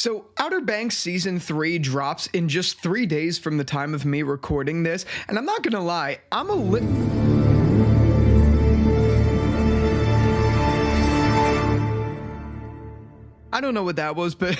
So, Outer Banks Season 3 drops in just 3 days from the time of me recording this, and I'm not gonna lie, I'm a little... I don't know what that was, but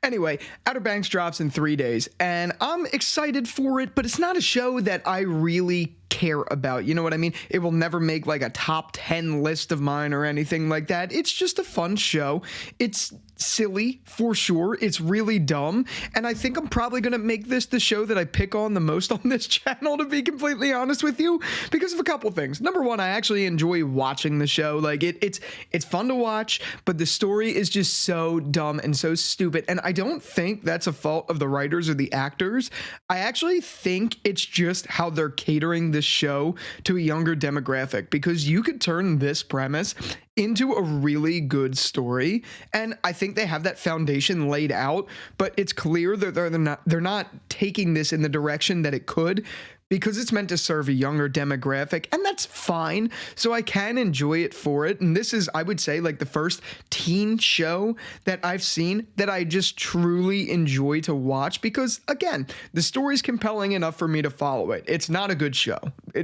anyway, Outer Banks drops in 3 days, and I'm excited for it, but it's not a show that I really care about. You know what I mean? It will never make like a top 10 list of mine or anything like that. It's just a fun show. It's silly for sure. It's really dumb. And I think I'm probably going to make this the show that I pick on the most on this channel, to be completely honest with you, because of a couple things. Number one, I actually enjoy watching the show. Like it's fun to watch, but the story is just so dumb and so stupid. And I don't think that's a fault of the writers or the actors. I actually think it's just how they're catering this show to a younger demographic, because you could turn this premise into a really good story, and I think they have that foundation laid out, but it's clear that they're not taking this in the direction that it could, because it's meant to serve a younger demographic, and that's fine. So I can enjoy it for it. And this is, I would say, like the first teen show that I've seen that I just truly enjoy to watch, because again, the story's compelling enough for me to follow it. It's not a good show,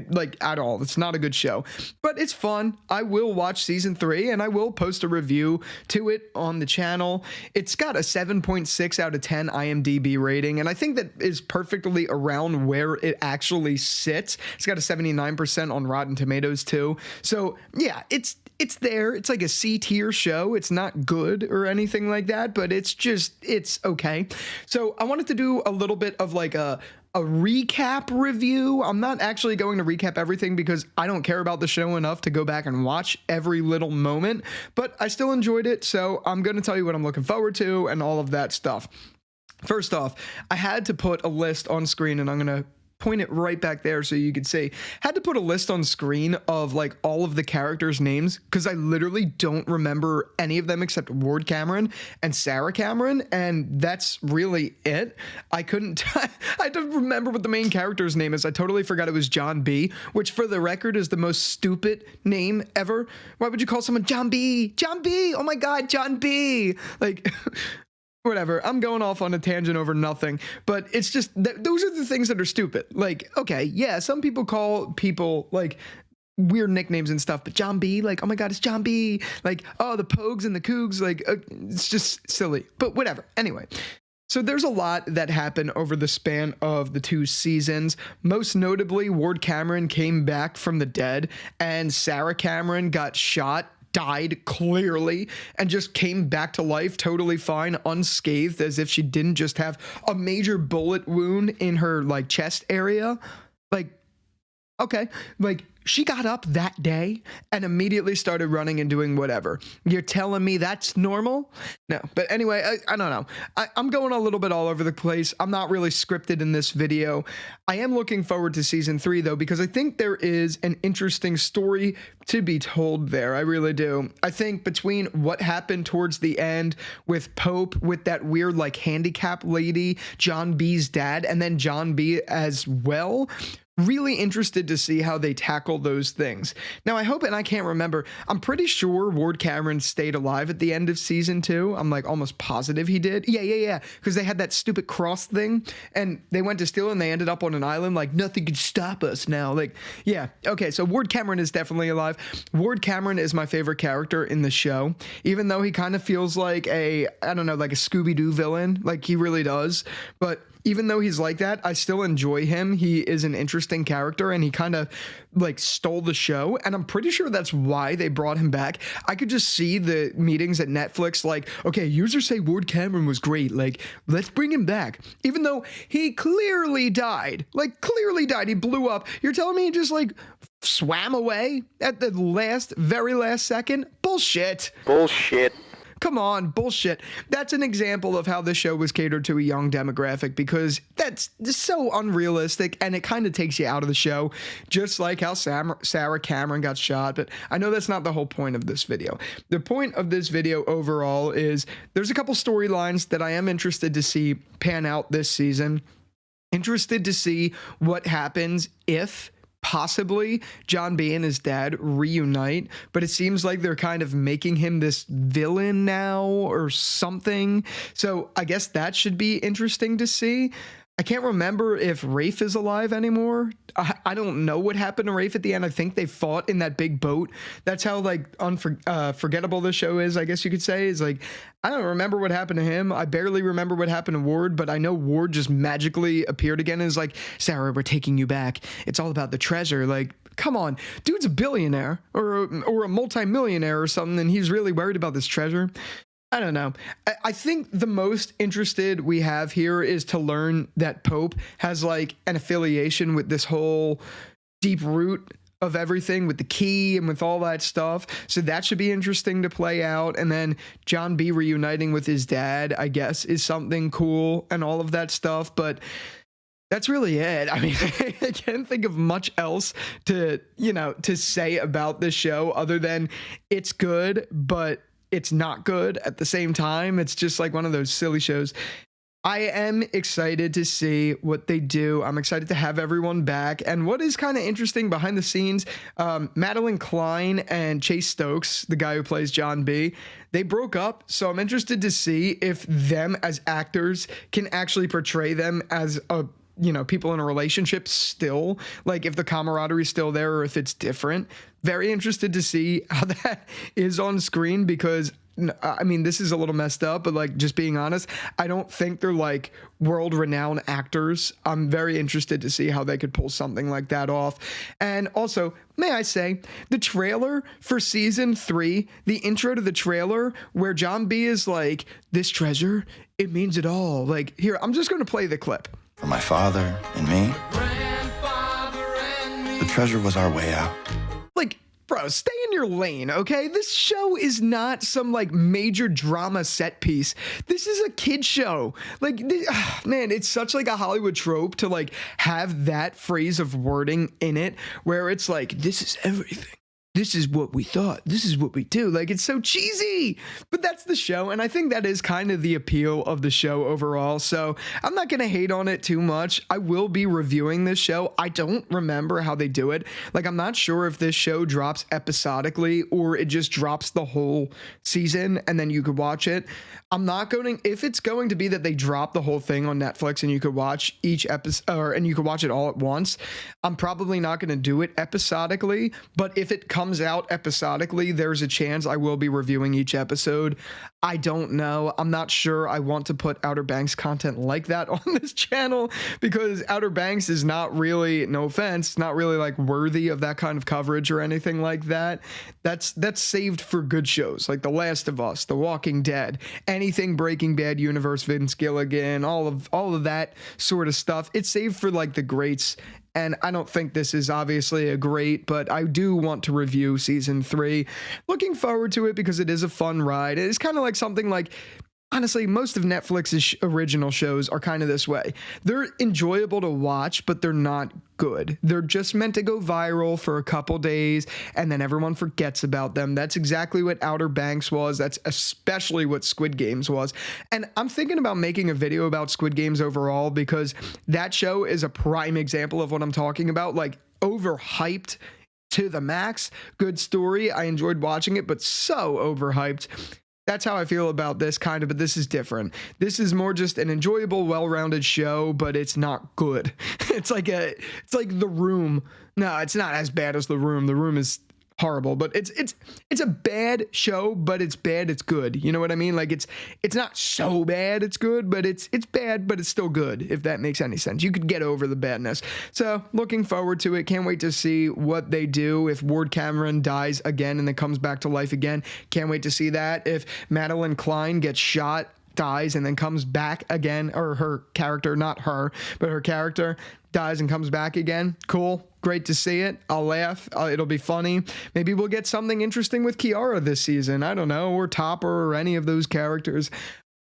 like at all. It's not a good show, but it's fun. I will watch season 3 and I will post a review to it on the channel. It's got a 7.6 out of 10 IMDb rating, and I think that is perfectly around where it actually sits. It's got a 79% on Rotten Tomatoes too. So yeah, it's there. It's like a C tier show. It's not good or anything like that, but it's okay. So I wanted to do a little bit of like a recap review. I'm not actually going to recap everything because I don't care about the show enough to go back and watch every little moment, but I still enjoyed it. So I'm going to tell you what I'm looking forward to and all of that stuff. First off, I had to put a list on screen, and I'm going to point it right back there so you could see. Had to put a list on screen of like all of the characters' names, because I literally don't remember any of them except Ward Cameron and Sarah Cameron, and that's really it. I don't remember what the main character's name is. I totally forgot it was John B, which for the record is the most stupid name ever. Why would you call someone John B? John B! Oh my god, John B! Like... Whatever, I'm going off on a tangent over nothing, but it's just those are the things that are stupid. Like, okay, yeah, some people call people like weird nicknames and stuff, but John B, like, oh my god, it's John B. Like, oh, the Pogues and the Cougs, like, it's just silly, but whatever. Anyway. So there's a lot that happened over the span of the 2 seasons. Most notably, Ward Cameron came back from the dead, and Sarah Cameron got shot, died clearly, and just came back to life totally fine, unscathed, as if she didn't just have a major bullet wound in her like chest area. Like, okay, like she got up that day and immediately started running and doing whatever. You're telling me that's normal? No, but anyway, I don't know. I'm going a little bit all over the place. I'm not really scripted in this video. I am looking forward to season 3 though, because I think there is an interesting story to be told there. I really do. I think between what happened towards the end with Pope, with that weird like handicap lady, John B's dad, and then John B as well, really interested to see how they tackle those things. Now, I hope, and I can't remember, I'm pretty sure Ward Cameron stayed alive at the end of season 2. I'm like almost positive he did. Yeah. Because they had that stupid cross thing, and they went to steal, and they ended up on an island like nothing could stop us now. Like, yeah. Okay, so Ward Cameron is definitely alive. Ward Cameron is my favorite character in the show, even though he kind of feels like I don't know, like a Scooby-Doo villain. Like, he really does. But even though he's like that, I still enjoy him. He is an interesting character, and he kind of like stole the show, and I'm pretty sure that's why they brought him back. I could just see the meetings at Netflix like, okay, users say Ward Cameron was great, like, let's bring him back. Even though he clearly died. He blew up. You're telling me he just like swam away at the very last second? Bullshit. Come on, bullshit. That's an example of how the show was catered to a young demographic, because that's so unrealistic, and it kind of takes you out of the show, just like how Sarah Cameron got shot. But I know that's not the whole point of this video. The point of this video overall is there's a couple storylines that I am interested to see pan out this season. Interested to see what happens if possibly John B and his dad reunite, but it seems like they're kind of making him this villain now or something. So I guess that should be interesting to see. I can't remember if Rafe is alive anymore. I don't know what happened to Rafe at the end. I think they fought in that big boat. That's how like forgettable the show is, I guess you could say. Is like, I don't remember what happened to him. I barely remember what happened to Ward, but I know Ward just magically appeared again and is like, Sarah, we're taking you back. It's all about the treasure. Like, come on, dude's a billionaire or a multimillionaire or something, and he's really worried about this treasure. I don't know. I think the most interested we have here is to learn that Pope has like an affiliation with this whole deep root of everything with the key and with all that stuff. So that should be interesting to play out. And then John B reuniting with his dad, I guess, is something cool and all of that stuff. But that's really it. I mean, I can't think of much else to say about this show other than it's good, but it's not good at the same time. It's just like one of those silly shows. I am excited to see what they do. I'm excited to have everyone back. And what is kind of interesting behind the scenes, Madeline Klein and Chase Stokes, the guy who plays John B, they broke up. So I'm interested to see if them as actors can actually portray them as people in a relationship still, like if the camaraderie is still there or if it's different. Very interested to see how that is on screen because, I mean, this is a little messed up, but like just being honest, I don't think they're like world renowned actors. I'm very interested to see how they could pull something like that off. And also, may I say, the trailer for season 3, the intro to the trailer where John B is like, this treasure, it means it all. Like, here, I'm just going to play the clip. For my father and me, the treasure was our way out. Like, bro, stay in your lane, okay? This show is not some like major drama set piece. This is a kid show. Like, man, it's such like a Hollywood trope to like have that phrase of wording in it where it's like, this is everything. This is what we thought. This is what we do. Like, it's so cheesy, but that's the show. And I think that is kind of the appeal of the show overall. So I'm not going to hate on it too much. I will be reviewing this show. I don't remember how they do it. Like, I'm not sure if this show drops episodically or it just drops the whole season and then you could watch it. I'm not going, if it's going to be that they drop the whole thing on Netflix and you could watch each episode and you could watch it all at once, I'm probably not going to do it episodically. But if it comes out episodically, there's a chance I will be reviewing each episode. I don't know. I'm not sure I want to put Outer Banks content like that on this channel because Outer Banks is not really, no offense, not really like worthy of that kind of coverage or anything like that. That's saved for good shows like The Last of Us, The Walking Dead, anything Breaking Bad universe, Vince Gilligan, all of that sort of stuff. It's saved for like the greats. And I don't think this is obviously a great, but I do want to review season 3. Looking forward to it because it is a fun ride. It's kind of like something like, honestly, most of Netflix's original shows are kind of this way. They're enjoyable to watch, but they're not good. They're just meant to go viral for a couple days and then everyone forgets about them. That's exactly what Outer Banks was. That's especially what Squid Games was. And I'm thinking about making a video about Squid Games overall because that show is a prime example of what I'm talking about. Like, overhyped to the max. Good story. I enjoyed watching it, but so overhyped. That's how I feel about this kind of, but this is different. This is more just an enjoyable, well-rounded show, but it's not good. It's like The Room. No, it's not as bad as The Room. The Room is horrible, but it's a bad show, but it's bad, it's good. You know what I mean? Like, it's not so bad it's good, but it's bad, but it's still good, if that makes any sense. You could get over the badness. So looking forward to it. Can't wait to see what they do if Ward Cameron dies again and then comes back to life again. Can't wait to see that. If Madeline Klein gets shot, dies, and then comes back again, or her character, not her, but her character dies and comes back again. Cool. Great to see it. I'll laugh. It'll be funny. Maybe we'll get something interesting with Kiara this season. I don't know. Or Topper or any of those characters.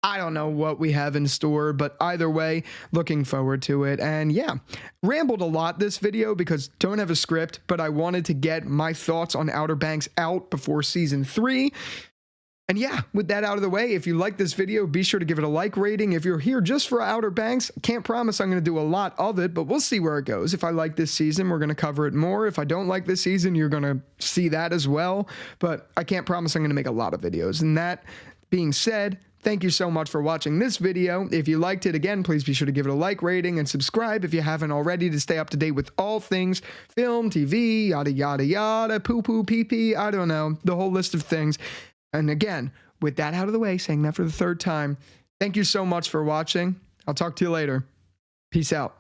I don't know what we have in store, but either way, looking forward to it. And yeah, rambled a lot this video because don't have a script, but I wanted to get my thoughts on Outer Banks out before season 3. And yeah, with that out of the way, if you like this video, be sure to give it a like rating. If you're here just for Outer Banks, can't promise I'm going to do a lot of it, but we'll see where it goes. If I like this season, we're going to cover it more. If I don't like this season, you're going to see that as well. But I can't promise I'm going to make a lot of videos. And that being said, thank you so much for watching this video. If you liked it, again, please be sure to give it a like rating and subscribe if you haven't already to stay up to date with all things film, TV, yada, yada, yada, poo-poo, pee-pee, I don't know, the whole list of things. And again, with that out of the way, saying that for the third time, thank you so much for watching. I'll talk to you later. Peace out.